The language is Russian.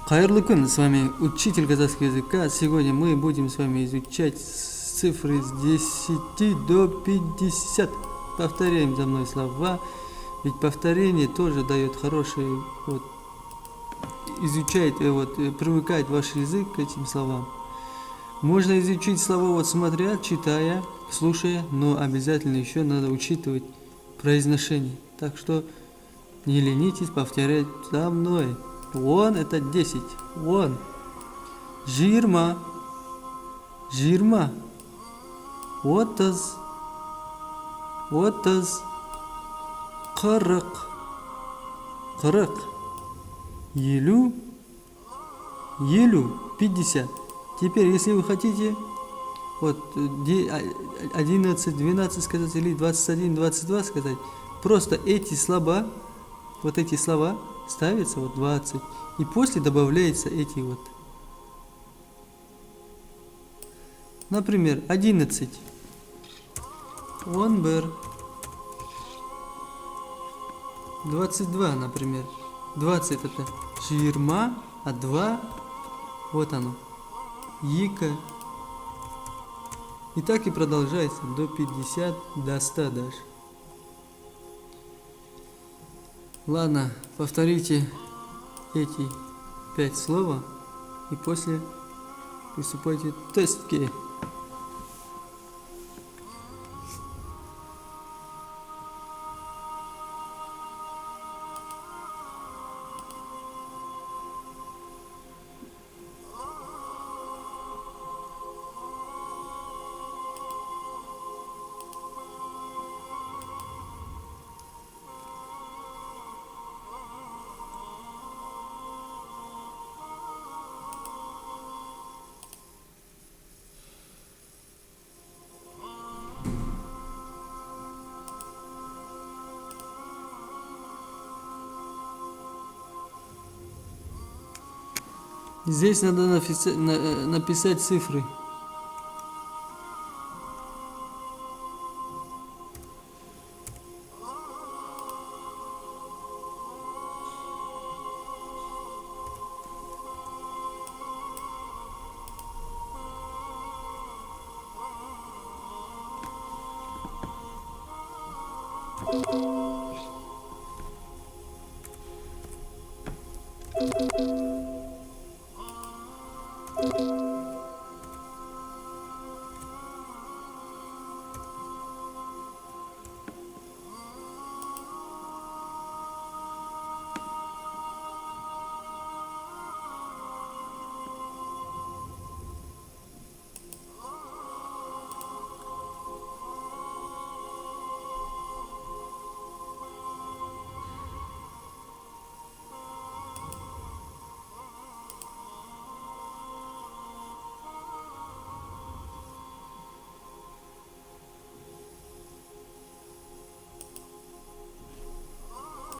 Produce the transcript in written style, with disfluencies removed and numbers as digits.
Хайрлы кун, с вами учитель казахского языка. Сегодня мы будем с вами изучать цифры с 10 до 50. Повторяем за мной слова, ведь повторение тоже дает хороший, изучает, привыкает ваш язык к этим словам. Можно изучить слова смотря, читая, слушая, но обязательно еще надо учитывать произношение. Так что не ленитесь повторять за мной. Вон это 10. Вон. Жирма. Жирма. Отыз. Отыз. Қырық. Қырық. Елу. Елу. 50. Теперь, если вы хотите 11, 12 сказать или 21, 22 сказать, просто эти слова, эти слова ставятся 20, и после добавляется эти . Например, 11. 22, например. 20 это жирма, а 2 вот оно. Ика. И так и продолжается до 50, до 100 даже. Ладно, повторите эти 5 слов и после приступайте к тестке. Здесь надо написать цифры.